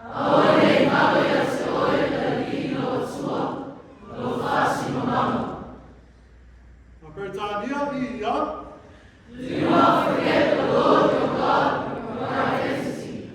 Ahora e mai al Signore del Dio suo, lo facciano mamma. Ma per Tania io, Do not forget the Lord your God, your identity.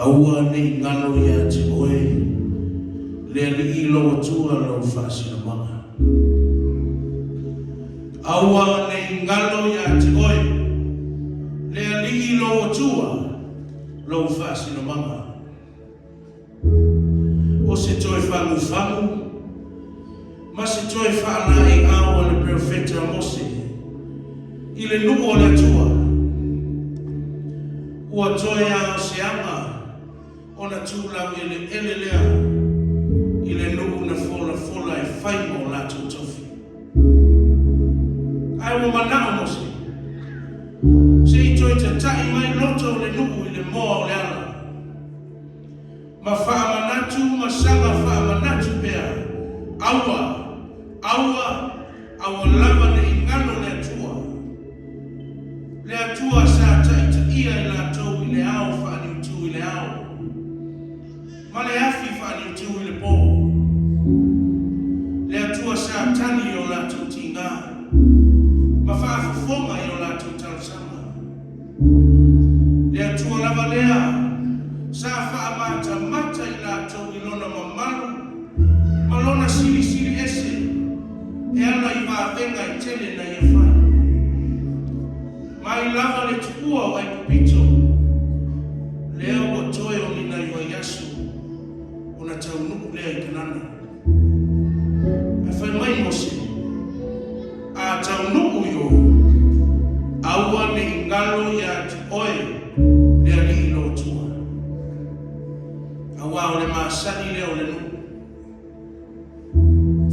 aua nei ngalo ia te oe le li ilo atua lo fasina manga aua nei ngalo ia te oe le li ilo atua lo fasina manga o se toi famu ma se toi fana e aua le profeta Mose i le nuku o le atua ua toi a se anga o na tūlau i le ele lea i le nuku na fola e whaimo la tūtofi. Ai wa manao Mose se i toi te tai mai loto le nuku i le moa o le ala ma wha manatu ma sanga wha manatu pea aua lava ne ingano le atua sa taita ia i la tau i le ao wha ni utu i le ao ma le afi wha ni utu i le pō le atua sa tani i o la tau tinga ma wha afufonga i o la tau tausanga le atua lava lea sa wha mata i la tau i lona mamalu ma lona siri ese e ala i venga i tele na ia whai mai lava le tukua o ai pupito leo o toe o nina i wa yasu o na tau nuku lea i kanana ai whai mai Mose a tau nuku yo aua ne ingalo ia te oe lea li ilo tua aua o le maasani leo le nuku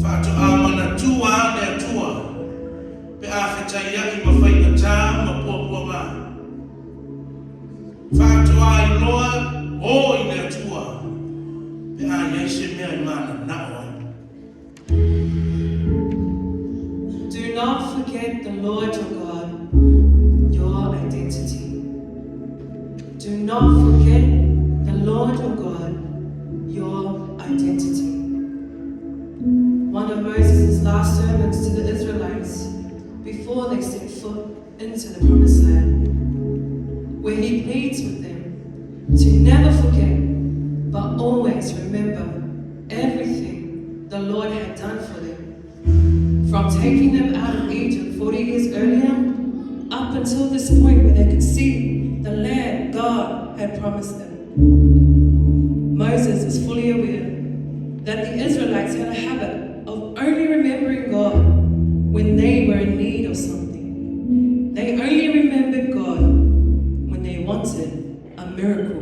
Fato amana tua ane atua pe a whetai ai ma whaina tā ma pua ma. Fato ai loa o i le atua pe a yeise mea I mana na oi. Do not forget the Lord your God, your identity. Do not forget the Lord your God, your identity. One of Moses' last sermons to the Israelites before they set foot into the promised land, where he pleads with them to never forget but always remember everything the Lord had done for them, from taking them out of Egypt 40 years earlier up until this point where they could see the land God had promised them. Moses is fully aware that the Israelites had a habit of only remembering God when they were in need of something. They only remembered God when they wanted a miracle